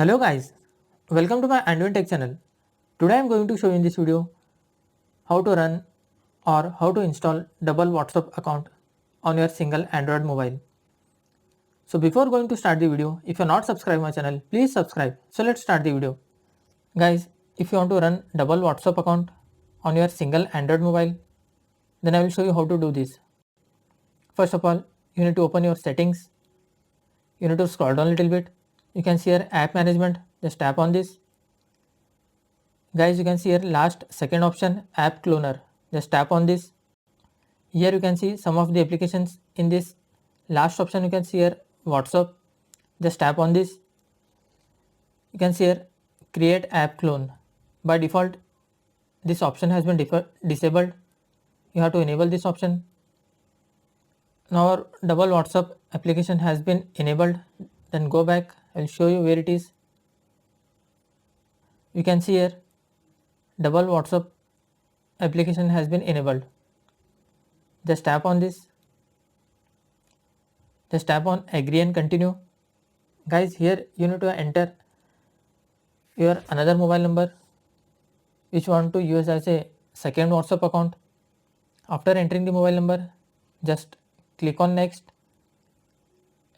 Hello guys, welcome to my AndWin Tech channel. Today I am going to show you in this video how to run or how to install double WhatsApp account on your single Android mobile. So before going to start the video, if you are not subscribed my channel, please subscribe. So let's start the video. Guys, if you want to run double WhatsApp account on your single Android mobile, then I will show you how to do this. First of all, you need to open your settings. You need to scroll down a little bit. You can see here app management, just tap on this. Guys, you can see here last second option app cloner, just tap on this. Here you can see some of the applications in this last option. You can see here WhatsApp, just tap on this. You can see here create app clone. By default this option has been disabled. You have to enable this option. Now our double WhatsApp application has been enabled. Then go back, I will show you where it is. You can see here double WhatsApp application has been enabled. Just tap on this. Just tap on agree and continue. Guys, here you need to enter your another mobile number which you want to use as a second WhatsApp account. After entering the mobile number, just click on next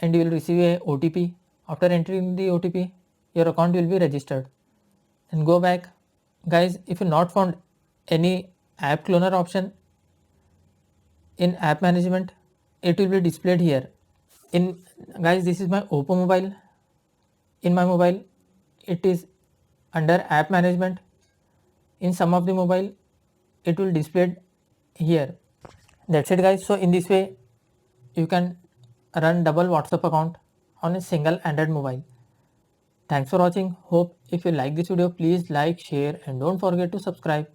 and you will receive a OTP. After entering the OTP, your account will be registered. And go back. Guys, if you not found any app cloner option in app management, it will be displayed here. Guys, this is my Oppo mobile. In my mobile, it is under app management. In some of the mobile, it will displayed here. That's it guys. So in this way, you can run double WhatsApp account on a single Android mobile. Thanks for watching. Hope if you like this video, please like, share and don't forget to subscribe.